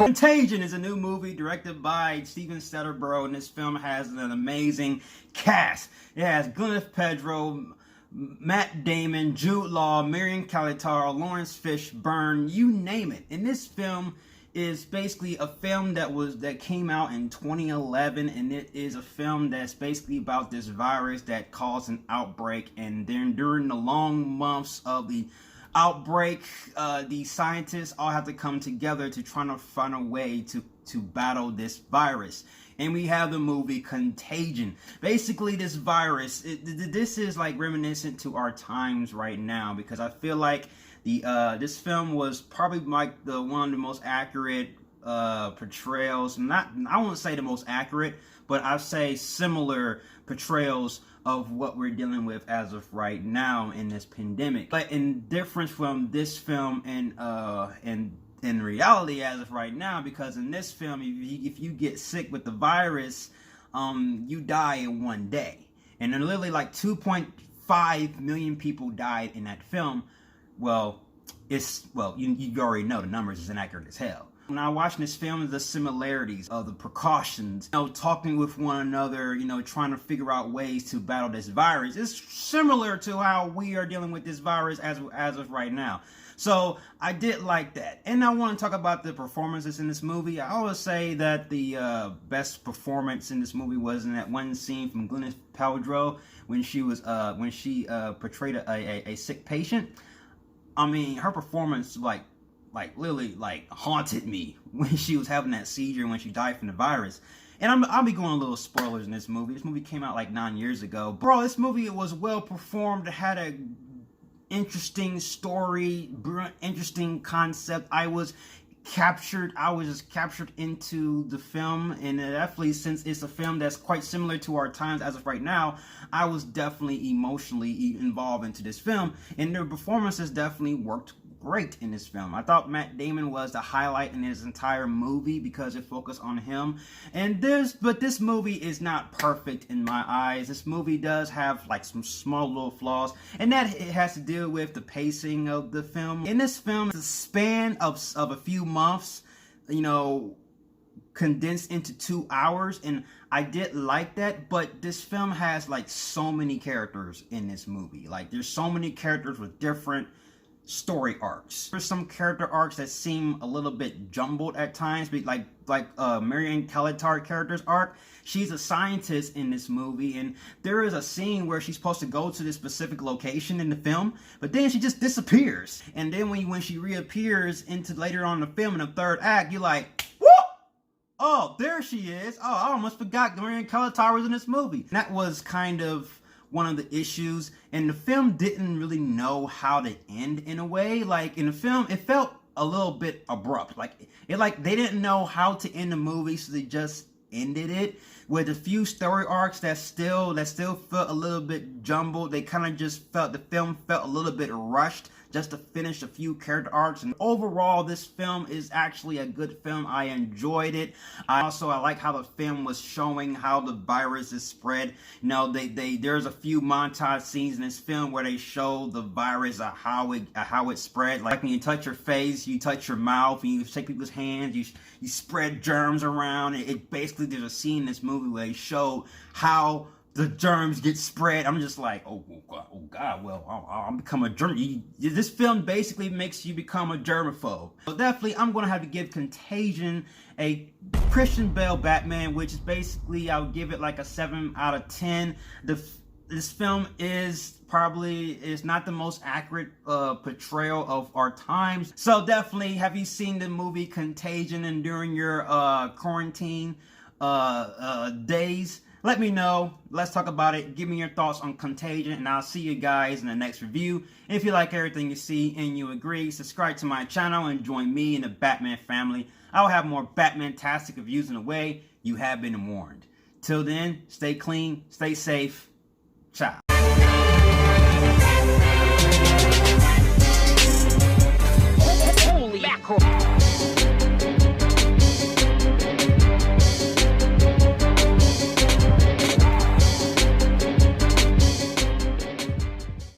Contagion is a new movie directed by Steven Soderbergh, and this film has an amazing cast. It has Gwyneth Paltrow, Matt Damon, Jude Law, Marion Cotillard, Lawrence Fishburne, you name it. And this film is basically a film that came out in 2011, and it is a film that's basically about this virus that caused an outbreak. And then during the long months of the outbreak, the scientists all have to come together to try to find a way to battle this virus. And we have the movie Contagion. Basically, this virus, this is like reminiscent to our times right now, because I feel like this film was probably like one of the most accurate portrayals. I won't say the most accurate, but I'd say similar portrayals of what we're dealing with as of right now in this pandemic. But in difference from this film and in reality as of right now, because in this film, if you get sick with the virus, you die in one day. And then literally like 2.5 million people died in that film. Well, you already know the numbers is inaccurate as hell. When I watched this film, the similarities of the precautions, talking with one another, trying to figure out ways to battle this virus, is similar to how we are dealing with this virus as of right now. So I did like that. And I want to talk about the performances in this movie. I always say that the best performance in this movie was in that one scene from Gwyneth Paltrow when she portrayed a sick patient. I mean, her performance literally haunted me when she was having that seizure when she died from the virus. And I'll be going a little spoilers in this movie. This movie came out like 9 years ago. Bro, this movie was well performed. It had a interesting story, interesting concept. I was just captured into the film, and definitely, since it's a film that's quite similar to our times as of right now, I was definitely emotionally involved into this film, and the performances definitely worked great in this film. I thought Matt Damon was the highlight in his entire movie because it focused on him. But this movie is not perfect in my eyes. This movie does have like some small little flaws, and that it has to do with the pacing of the film. In this film, the span of a few months, condensed into 2 hours, and I did like that. But this film has like so many characters in this movie. Like there's so many characters with different story arcs. There's some character arcs that seem a little bit jumbled at times, but like Marion Cotillard character's arc. She's a scientist in this movie, and there is a scene where she's supposed to go to this specific location in the film, but then she just disappears. And then when she reappears into later on in the film in the third act, you're like, whoop! Oh, there she is. Oh, I almost forgot Marion Cotillard was in this movie. And that was kind of one of the issues, and the film didn't really know how to end in a way. Like in the film, it felt a little bit abrupt. They didn't know how to end the movie, so they just ended it with a few story arcs that still felt a little bit jumbled. They kind of just felt the film felt a little bit rushed just to finish a few character arcs. And overall, this film is actually a good film. I enjoyed it. I like how the film was showing how the virus is spread. There's a few montage scenes in this film where they show the virus, how it spread. Like when you touch your face, you touch your mouth, and you shake people's hands, you spread germs around. It basically, there's a scene in this movie where they show how the germs get spread. I'm just like, oh God, well, I'll become a germ. This film basically makes you become a germaphobe. So definitely, I'm going to have to give Contagion a Christian Bale Batman, which is basically, I'll give it like a 7 out of 10. This film is not the most accurate portrayal of our times. So definitely, have you seen the movie Contagion and during your quarantine days? Let me know. Let's talk about it. Give me your thoughts on Contagion, and I'll see you guys in the next review. If you like everything you see and you agree, subscribe to my channel and join me in the Batman family. I'll have more Batman-tastic reviews in a way. You have been warned. Till then, stay clean, stay safe. Ciao.